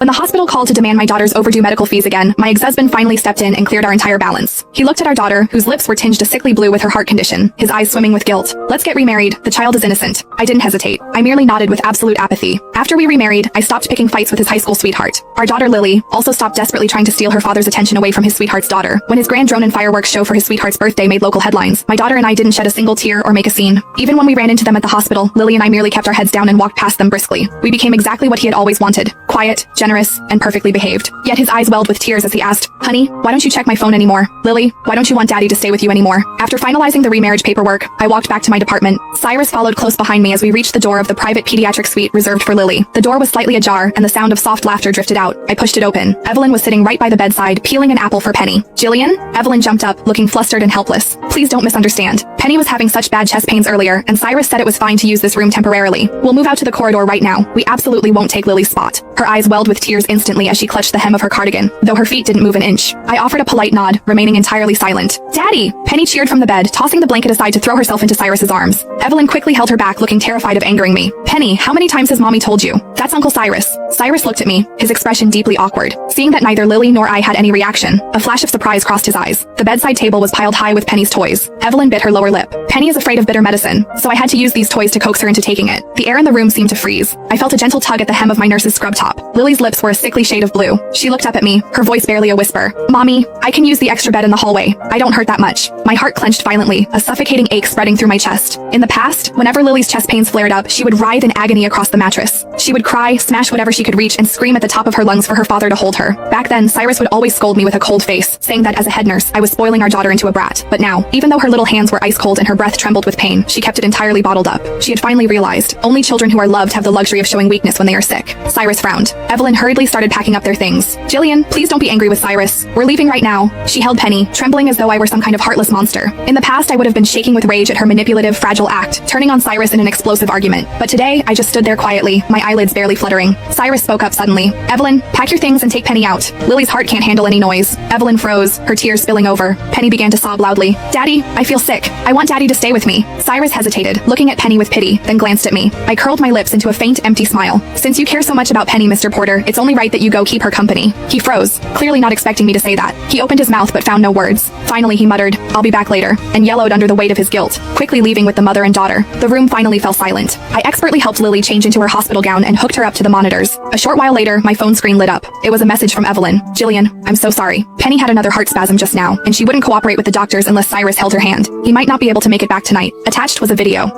When the hospital called to demand my daughter's overdue medical fees again, my ex-husband finally stepped in and cleared our entire balance. He looked at our daughter, whose lips were tinged a sickly blue with her heart condition, his eyes swimming with guilt. "Let's get remarried. The child is innocent." I didn't hesitate. I merely nodded with absolute apathy. After we remarried, I stopped picking fights with his high school sweetheart. Our daughter Lily also stopped desperately trying to steal her father's attention away from his sweetheart's daughter. When his grand drone and fireworks show for his sweetheart's birthday made local headlines, my daughter and I didn't shed a single tear or make a scene. Even when we ran into them at the hospital, Lily and I merely kept our heads down and walked past them briskly. We became exactly what he had always wanted: quiet, generous, and perfectly behaved. Yet his eyes welled with tears as he asked, "Honey, why don't you check my phone anymore? Lily, why don't you want Daddy to stay with you anymore?" After finalizing the remarriage paperwork, I walked back to my department. Cyrus followed close behind me as we reached the door of the private pediatric suite reserved for Lily. The door was slightly ajar, and the sound of soft laughter drifted out. I pushed it open. Evelyn was sitting right by the bedside, peeling an apple for Penny. "Jillian?" Evelyn jumped up, looking flustered and helpless. "Please don't misunderstand. Penny was having such bad chest pains earlier, and Cyrus said it was fine to use this room temporarily. We'll move out to the corridor right now. We absolutely won't take Lily's spot." Her eyes welled with tears instantly as she clutched the hem of her cardigan, though her feet didn't move an inch. I offered a polite nod, remaining entirely silent. "Daddy!" Penny cheered from the bed, tossing the blanket aside to throw herself into Cyrus's arms. Evelyn quickly held her back, looking terrified of angering me. "Penny, how many times has Mommy told you? That's Uncle Cyrus." Cyrus looked at me, his expression deeply awkward. Seeing that neither Lily nor I had any reaction, a flash of surprise crossed his eyes. The bedside table was piled high with Penny's toys. Evelyn bit her lower lip. "Penny is afraid of bitter medicine, so I had to use these toys to coax her into taking it." The air in the room seemed to freeze. I felt a gentle tug at the hem of my nurse's scrub top. Lily's lips were a sickly shade of blue. She looked up at me, her voice barely a whisper. "Mommy, I can use the extra bed in the hallway. I don't hurt that much." My heart clenched violently, a suffocating ache spreading through my chest. In the past, whenever Lily's chest pains flared up, she would writhe in agony across the mattress. She would cry, smash whatever she could reach, and scream at the top of her lungs for her father to hold her. Back then, Cyrus would always scold me with a cold face, saying that as a head nurse, I was spoiling our daughter into a brat. But now, even though her little hands were ice cold and her breath trembled with pain, she kept it entirely bottled up. She had finally realized, only children who are loved have the luxury of showing weakness when they are sick. Cyrus frowned. Evelyn hurriedly started packing up their things. "Jillian, please don't be angry with Cyrus. We're leaving right now." She held Penny, trembling as though I were some kind of heartless monster. In the past, I would have been shaking with rage at her manipulative, fragile act, turning on Cyrus in an explosive argument. But today, I just stood there quietly, my eyelids barely fluttering. Cyrus spoke up suddenly. "Evelyn, pack your things and take Penny out. Lily's heart can't handle any noise." Evelyn froze, her tears spilling over. Penny began to sob loudly. "Daddy, I feel sick. I want Daddy to stay with me." Cyrus hesitated, looking at Penny with pity, then glanced at me. I curled my lips into a faint, empty smile. "Since you care so much about Penny, Mr. Porter, it's only right that you go keep her company." He froze, clearly not expecting me to say that. He opened his mouth but found no words. Finally he muttered, "I'll be back later," and yellowed under the weight of his guilt, quickly leaving with the mother and daughter. The room finally fell silent. I expertly helped Lily change into her hospital gown and hooked her up to the monitors. A short while later, my phone screen lit up. It was a message from Evelyn. "Jillian, I'm so sorry. Penny had another heart spasm just now, and she wouldn't cooperate with the doctors unless Cyrus held her hand. He might not be able to make it back tonight." Attached was a video.